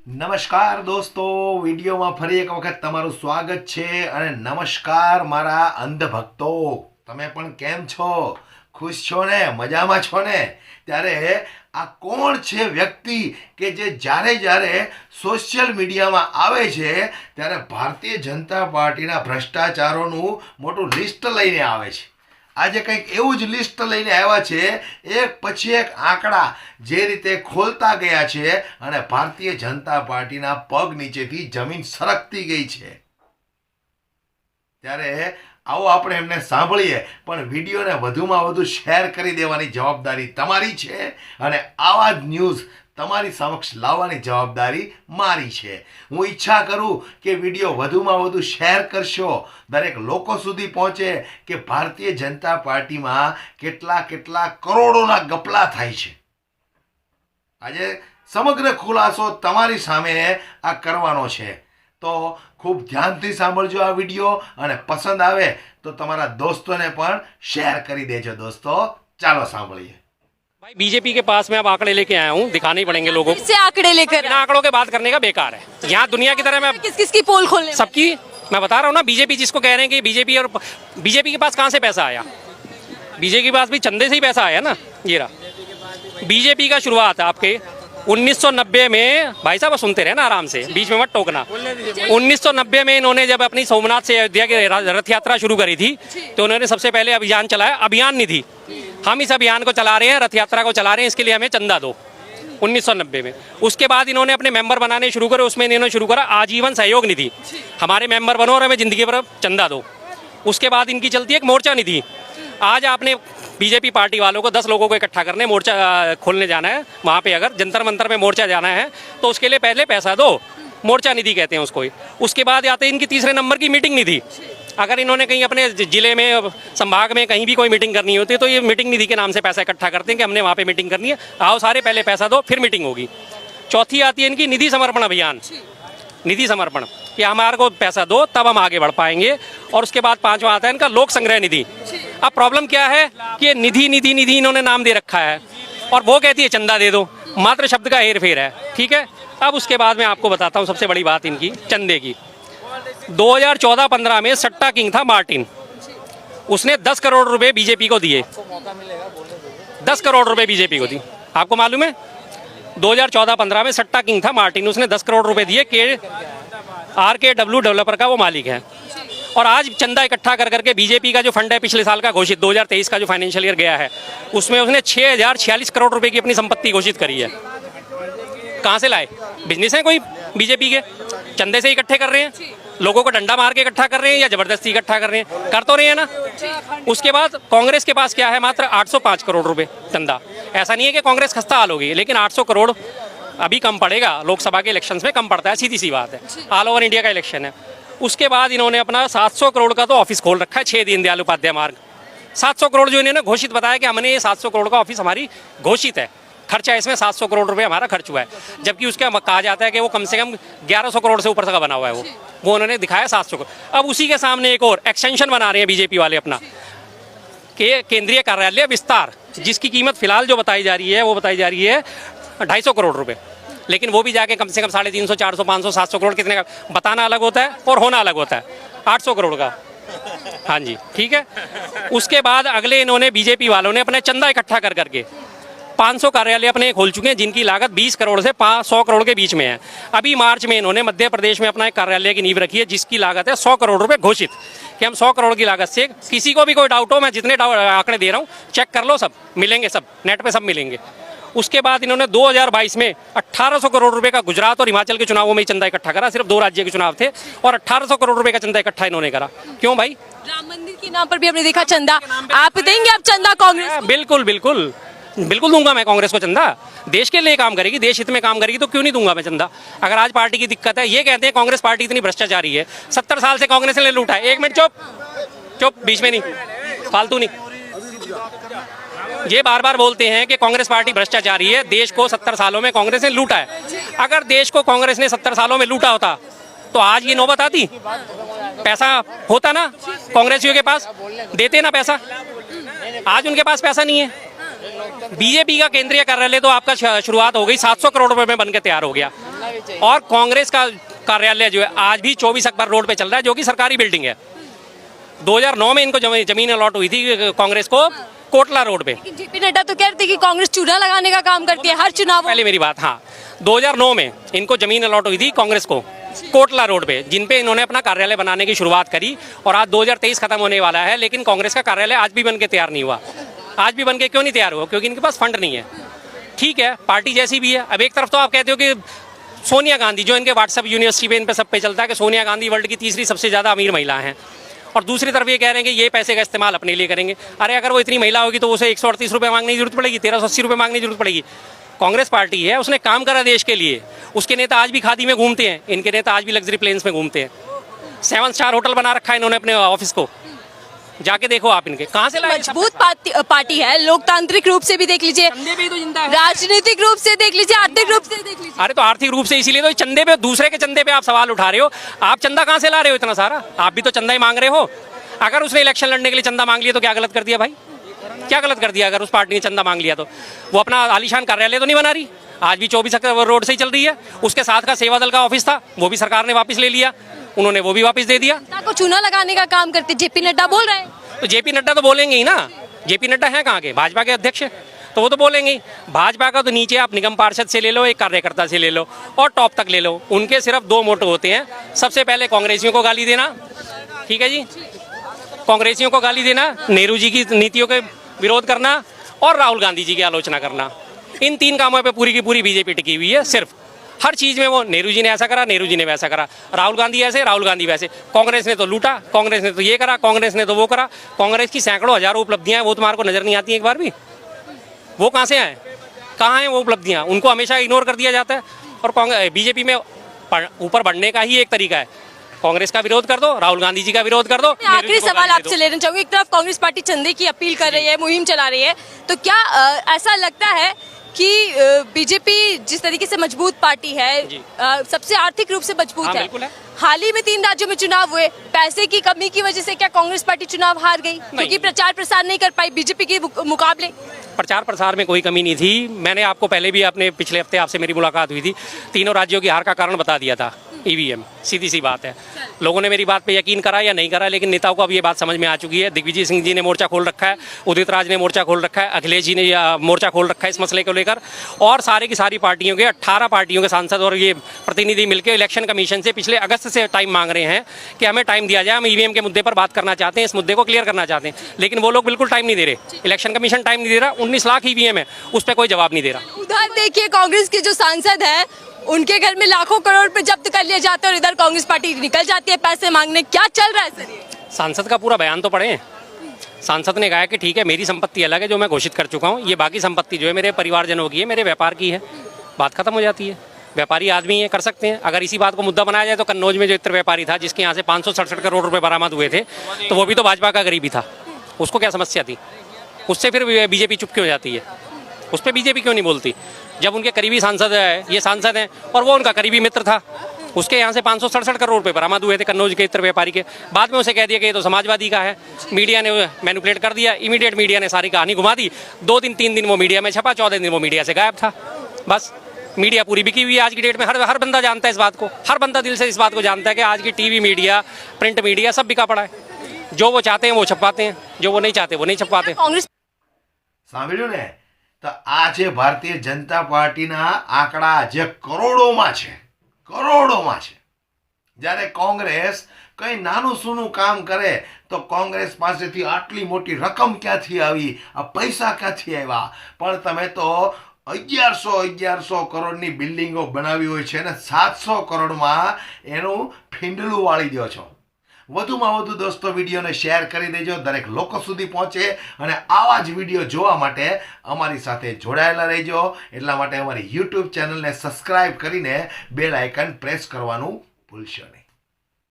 નમસ્કાર દોસ્તો, વિડીયોમાં ફરી એક વખત તમારું સ્વાગત છે અને નમસ્કાર મારા અંધ ભક્તો, તમે પણ કેમ છો? ખુશ છો ને? મજામાં છો ને? ત્યારે આ કોણ છે વ્યક્તિ કે જે જ્યારે જ્યારે સોશિયલ મીડિયામાં આવે છે ત્યારે ભારતીય જનતા પાર્ટીના ભ્રષ્ટાચારોનું મોટું લિસ્ટ લઈને આવે છે? આજે કંઈક એવું જ લિસ્ટ લઈને આવ્યા છે, એક પછી એક આંકડા જે રીતે ખોલતા ગયા છે અને ભારતીય જનતા પાર્ટીના પગ નીચેથી જમીન સરકતી ગઈ છે. ત્યારે આવો આપણે એમને સાંભળીએ, પણ વિડીયોને વધુમાં વધુ શેર કરી દેવાની જવાબદારી તમારી છે અને આવા જ ન્યૂઝ તમારી સમક્ષ લાવવાની જવાબદારી મારી છે. હું ઈચ્છા કરું કે વિડીયો વધુમાં વધુ શેર કરશો, દરેક લોકો સુધી પહોંચે કે ભારતીય જનતા પાર્ટીમાં કેટલા કરોડોના ગપલા થાય છે. આજે સમગ્ર ખુલાસો તમારી સામે આ કરવાનો છે, તો ખૂબ ધ્યાનથી સાંભળજો આ વિડીયો અને પસંદ આવે તો તમારા દોસ્તોને પણ શેર કરી દેજો. દોસ્તો, ચાલો સાંભળીએ. भाई बीजेपी के पास में अब आंकड़े लेके आया हूँ, दिखाने ही पड़ेंगे लोगों को. से आंकड़े लेकर बिना आंकड़ों के बात करने का बेकार है. यहाँ दुनिया की तरह मैं किस किस की पोल खोलने सबकी मैं बता रहा हूँ ना. बीजेपी जिसको कह रहे हैं कि बीजेपी के पास कहाँ से पैसा आया? बीजेपी के पास भी चंदे से ही पैसा आया ना. ये रहा बीजेपी का शुरुआत आपके 1990 में. भाई साहब सुनते रहे ना आराम से, बीच में मत टोकना. 1990 में इन्होंने जब अपनी सोमनाथ से अयोध्या की रथ यात्रा शुरू करी थी तो उन्होंने सबसे पहले अभियान चलाया. अभियान नहीं थी, हम इस अभियान को चला रहे हैं, रथ यात्रा को चला रहे हैं, इसके लिए हमें चंदा दो. 1990 में. उसके बाद इन्होंने अपने मेंबर बनाने शुरू करे, उसमें इन्होंने शुरू करा आजीवन सहयोग निधि. हमारे मेंबर बनो और हमें जिंदगी भर चंदा दो. उसके बाद इनकी चलती है एक मोर्चा निधि. आज आपने बीजेपी पार्टी वालों को 10 लोगों को इकट्ठा करने मोर्चा खोलने जाना है, वहाँ पे अगर जंतर मंतर में मोर्चा जाना है तो उसके लिए पहले पैसा दो. मोर्चा निधि कहते हैं उसको. उसके बाद आते हैं इनकी तीसरे नंबर की मीटिंग निधि. अगर इन्होंने कहीं अपने जिले में, संभाग में कहीं भी कोई मीटिंग करनी होती है तो ये मीटिंग निधि के नाम से पैसा इकट्ठा करते हैं कि हमने वहाँ पे मीटिंग करनी है, आओ सारे पहले पैसा दो फिर मीटिंग होगी. चौथी आती है इनकी निधि समर्पण अभियान. निधि समर्पण कि हमारे को पैसा दो तब हम आगे बढ़ पाएंगे. और उसके बाद पांचवा आता है इनका लोक संग्रह निधि. अब प्रॉब्लम क्या है कि निधि निधि निधि इन्होंने नाम दे रखा है और वो कहती है चंदा दे दो. मात्र शब्द का हेर फेर है, ठीक है. अब उसके बाद मैं आपको बताता हूँ सबसे बड़ी बात इनकी चंदे की. 2014-15 में सट्टा किंग था मार्टिन. उसने 10 करोड़ रुपए बीजेपी को दिए. 10 करोड़ रुपए बीजेपी को दी. आपको मालूम है 2014-15 में सट्टा किंग था मार्टिन, उसने 10 करोड़ रुपए दिए. RKW डेवलपर का वो मालिक है. और आज चंदा इकट्ठा कर करके बीजेपी का जो फंड है पिछले साल का घोषित 2023 का जो फाइनेंशियल ईयर गया है उसमें उसने 6046 करोड़ रुपए की अपनी संपत्ति घोषित करी है. कहाँ से लाए? बिजनेस है कोई बीजेपी के? चंदे से इकट्ठे कर रहे हैं, लोगों को डंडा मार के इकट्ठा कर रहे हैं या जबरदस्ती इकट्ठा कर रहे हैं? कर तो रहे हैं ना. उसके बाद कांग्रेस के पास क्या है? मात्र 805 करोड़ रुपए चंदा. ऐसा नहीं है कि कांग्रेस खस्ता हाल होगी, लेकिन 800 करोड़ अभी कम पड़ेगा. लोकसभा के इलेक्शंस में कम पड़ता है, सीधी सी बात है. ऑल ओवर इंडिया का इलेक्शन है. उसके बाद इन्होंने अपना 700 करोड़ का तो ऑफिस खोल रखा है 6 दीनदयाल उपाध्याय मार्ग. 700 करोड़ जो इन्होंने घोषित बताया कि हमने ये 700 करोड़ का ऑफिस हमारी घोषित है. खर्चा इसमें 700 करोड़ रुपए हमारा खर्च हुआ है, जबकि उसका कहा जाता है कि वो कम से कम 1100 करोड़ से ऊपर का बना हुआ है. वो उन्होंने दिखाया 700 करोड़. अब उसी के सामने एक और एक्सटेंशन बना रहे हैं बीजेपी वाले अपना, कि केंद्रीय कार्यालय विस्तार, जिसकी कीमत फिलहाल जो बताई जा रही है वो बताई जा रही है 250 करोड़ रुपए. लेकिन वो भी जाके कम से कम 350, 400, 500, 700 करोड़ कितने का बताना अलग होता है और होना अलग होता है. 800 करोड़ का. हाँ जी, ठीक है. उसके बाद अगले इन्होंने बीजेपी वालों ने अपने चंदा इकट्ठा कर करके 500 कार्यालय अपने खोल चुके हैं, जिनकी लागत 20 करोड़ से 100 करोड़ के बीच में है. अभी मार्च में इन्होंने मध्य प्रदेश में अपना एक कार्यालय की नींव रखी है, जिसकी लागत है 100 करोड़ रुपए घोषित. कि हम 100 करोड़ की लागत से, किसी को भी कोई डाउट हो, मैं जितने आंकड़े दे रहा हूँ चेक कर लो, सब मिलेंगे, सब नेट पे सब मिलेंगे. उसके बाद इन्होंने 2022 में 1800 करोड़ रुपए का गुजरात और हिमाचल के चुनावों में ही चंदा इकट्ठा करा. सिर्फ 2 राज्य के चुनाव थे और 1800 करोड़ रुपए का चंदा इकट्ठा इन्होंने करा. क्यों भाई? राम मंदिर के नाम पर भी हमने देखा चंदा. आप देंगे अब चंदा कांग्रेस? बिल्कुल बिल्कुल बिल्कुल दूंगा मैं कांग्रेस को चंदा. देश के लिए काम करेगी, देश हित में काम करेगी तो क्यों नहीं दूंगा मैं चंदा. अगर आज पार्टी की दिक्कत है, ये कहते हैं कांग्रेस पार्टी इतनी भ्रष्टाचारी है, 70 साल से कांग्रेस ने लूटा है. 1 मिनट चुप, बीच में नहीं, फालतू नहीं. ये बार बार बोलते हैं कि कांग्रेस पार्टी भ्रष्टाचारी है, देश को 70 सालों में कांग्रेस ने लूटा है. अगर देश को कांग्रेस ने 70 सालों में लूटा होता तो आज ये नौबत आती? पैसा होता ना कांग्रेसियों के पास, देते ना पैसा. आज उनके पास पैसा नहीं है. बीजेपी का केंद्रीय कार्यालय तो आपका शुरुआत हो गई 700 करोड़ रुपए में बनकर तैयार हो गया. और कांग्रेस का कार्यालय जो है आज भी 24 अकबर रोड पे चल रहा है, जो कि सरकारी बिल्डिंग है। 2009 में इनको जमीन अलॉट हुई थी कांग्रेस को कोटला रोड पे। जेपी नड्डा तो कह रहे थे कि कांग्रेस चूना लगाने का काम करती है हर चुनाव। पहले मेरी बात, हाँ 2009 में इनको जमीन अलॉट हुई थी कांग्रेस को कोटला रोड पे, जिन पे इन्होंने अपना कार्यालय बनाने की शुरुआत करी। और आज 2023 खत्म होने वाला है, लेकिन कांग्रेस का कार्यालय आज भी बन के तैयार नहीं हुआ। आज भी बन के क्यों नहीं तैयार हुआ? क्योंकि इनके पास फंड नहीं है। ठीक है, पार्टी जैसी भी है। अब एक तरफ तो आप कहते हो कि सोनिया गांधी, जो इनके व्हाट्सएप यूनिवर्सिटी पे इन पे सब पे चलता है कि सोनिया गांधी वर्ल्ड की तीसरी सबसे ज़्यादा अमीर महिला हैं, और दूसरी तरफ ये कह रहे हैं कि ये पैसे का इस्तेमाल अपने लिए करेंगे। अरे अगर वो इतनी महिला होगी तो उसे 138 रुपये मांगने की जरूरत पड़ेगी, 1380 रुपये मांगने की जरूरत पड़ेगी? कांग्रेस पार्टी है, उसने काम करा देश के लिए। उसके नेता आज भी खादी में घूमते हैं, इनके नेता आज भी लग्जरी प्लेन्स में घूमते हैं। 7 स्टार होटल बना रखा है इन्होंने अपने ऑफिस को, जाके देखो आप इनके कहाँ से लाए। मजबूत पार्टी है, लोकतांत्रिक रूप से भी देख लीजिए, राजनीतिक रूप से देख लीजिए, आर्थिक रूप से देख लीजिए। अरे तो आर्थिक रूप से इसीलिए तो चंदे पे, दूसरे के चंदे पे आप सवाल उठा रहे हो। आप चंदा कहाँ से ला रहे हो इतना सारा? आप भी तो चंदा ही मांग रहे हो। अगर उसने इलेक्शन लड़ने के लिए चंदा मांग लिया तो क्या गलत कर दिया भाई? क्या गलत कर दिया? अगर उस पार्टी ने चंदा मांग लिया तो वो अपना आलीशान कार्यालय तो नहीं बना रही, आज भी 24 अकबर रोड से ही चल रही है। उसके साथ का सेवा दल का ऑफिस था, वो भी सरकार ने वापस ले लिया, उन्होंने वो भी वापस दे दिया। को चूना लगाने का काम करते जेपी नड्डा बोल रहे हैं। तो जेपी नड्डा तो बोलेंगे ही ना। जेपी नड्डा है कहाँ के? भाजपा के अध्यक्ष, तो वो तो बोलेंगे ही। भाजपा का तो नीचे आप निगम पार्षद से ले लो, एक कार्यकर्ता से ले लो, और टॉप तक ले लो, उनके सिर्फ 2 मोटो होते हैं। सबसे पहले कांग्रेसियों को गाली देना, ठीक है जी, कांग्रेसियों को गाली देना, नेहरू जी की नीतियों के विरोध करना, और राहुल गांधी जी की आलोचना करना। इन 3 कामों पे पूरी की पूरी बीजेपी टिकी हुई है। सिर्फ हर चीज़ में वो नेहरू जी ने ऐसा करा, नेहरू जी ने वैसा करा, राहुल गांधी ऐसे, राहुल गांधी वैसे, कांग्रेस ने तो लूटा, कांग्रेस ने तो ये करा, कांग्रेस ने तो वो करा। कांग्रेस की सैकड़ों हजारों उपलब्धियां हैं, वो तुम्हारे को नजर नहीं आती एक बार भी? वो कहाँ से आए? कहाँ हैं वो उपलब्धियां? उनको हमेशा इग्नोर कर दिया जाता है। और बीजेपी में ऊपर बढ़ने का ही एक तरीका है, कांग्रेस का विरोध कर दो, राहुल गांधी जी का विरोध कर दो। आखिरी सवाल आपसे लेना चाहूंगी, एक तरफ कांग्रेस पार्टी चंदे की अपील कर रही है, मुहिम चला रही है, तो क्या ऐसा लगता है कि बीजेपी जिस तरीके से मजबूत पार्टी है, सबसे आर्थिक रूप से मजबूत है, हाल ही में 3 राज्यों में चुनाव हुए, पैसे की कमी की वजह से क्या कांग्रेस पार्टी चुनाव हार गई क्योंकि प्रचार प्रसार नहीं कर पाई बीजेपी के मुकाबले? प्रचार प्रसार में कोई कमी नहीं थी। मैंने आपको पहले भी, अपने पिछले हफ्ते आपसे मेरी मुलाकात हुई थी, तीनों राज्यों की हार का कारण बता दिया था, ईवीएम। सीधी सी बात है, लोगों ने मेरी बात पे यकीन करा या नहीं करा, लेकिन नेताओं को अब ये बात समझ में आ चुकी है। दिग्विजय सिंह जी ने मोर्चा खोल रखा है, उदित राज ने मोर्चा खोल रखा है, अखिलेश जी ने मोर्चा खोल रखा है इस मसले को लेकर, और सारे की सारी पार्टियों के 18 पार्टियों के सांसद और ये प्रतिनिधि मिलकर इलेक्शन कमीशन से पिछले अगस्त से टाइम मांग रहे हैं कि हमें टाइम दिया जाए, हम ईवीएम के मुद्दे पर बात करना चाहते हैं, इस मुद्दे को क्लियर करना चाहते हैं। लेकिन वो लोग बिल्कुल टाइम नहीं दे रहे, इलेक्शन कमीशन टाइम नहीं दे रहा। 19 लाख ईवीएम है, उस पर कोई जवाब नहीं दे रहा। उधर देखिए कांग्रेस के जो सांसद है, उनके घर में लाखों करोड़ पे जब्त कर लिए जाते हैं और इधर कांग्रेस पार्टी निकल जाती है पैसे मांगने। क्या चल रहा है सर ये? सांसद का पूरा बयान तो पढ़े। सांसद ने कहा कि ठीक है, मेरी संपत्ति अलग है जो मैं घोषित कर चुका हूँ, ये बाकी संपत्ति जो है मेरे परिवारजनों की है, मेरे व्यापार की है, बात खत्म हो जाती है। व्यापारी आदमी है, कर सकते हैं। अगर इसी बात को मुद्दा बनाया जाए तो कन्नौज में जो इत्र व्यापारी था, जिसके यहाँ से 567 करोड़ रुपए बरामद हुए थे, तो वो भी तो भाजपा का गरीबी था, उसको क्या समस्या थी? उससे फिर बीजेपी चुप क्यों जाती है? उस पर बीजेपी क्यों नहीं बोलती? जब उनके करीबी सांसद है, ये सांसद हैं, और वो उनका करीबी मित्र था, उसके यहाँ से 567 करोड़ रुपए बरामद हुए थे कन्नौज के इत्र व्यापारी के। बाद में उसे कह दिया कि ये तो समाजवादी का है, मीडिया ने मैनिपुलेट कर दिया, इमीडिएट मीडिया ने सारी कहानी घुमा दी। 2 दिन 3 दिन वो मीडिया में छपा, 14 दिन वो मीडिया से गायब था। बस मीडिया पूरी बिकी हुई है आज की डेट में। हर बंदा जानता है इस बात को, हर बंदा दिल से इस बात को जानता है कि आज की टीवी मीडिया, प्रिंट मीडिया सब बिका पड़ा है। जो वो चाहते हैं वो छपवाते हैं, जो वो नहीं चाहते वो नहीं छपवाते। कांग्रेस સાંભળ્યું ને? તો આ જે ભારતીય જનતા પાર્ટીના આંકડા જે કરોડોમાં છે, કરોડોમાં છે. જ્યારે કોંગ્રેસ કંઈ નાનું સૂનું કામ કરે તો કોંગ્રેસ પાસેથી આટલી મોટી રકમ ક્યાંથી આવી, આ પૈસા ક્યાંથી આવ્યા? પણ તમે તો 1100 કરોડની બિલ્ડિંગો બનાવી હોય છે ને 700 કરોડમાં એનું ફીંડલું વાળી દો છો. વધુમાં વધુ દોસ્તો વિડીયોને શેર કરી દેજો, દરેક લોકો સુધી પહોંચે, અને આવા જ વિડીયો જોવા માટે અમારી સાથે જોડાયેલા રહેજો. એટલા માટે અમારી યુટ્યુબ ચેનલને સબસ્ક્રાઈબ કરીને બેલ આઇકન પ્રેસ કરવાનું ભૂલશો નહીં.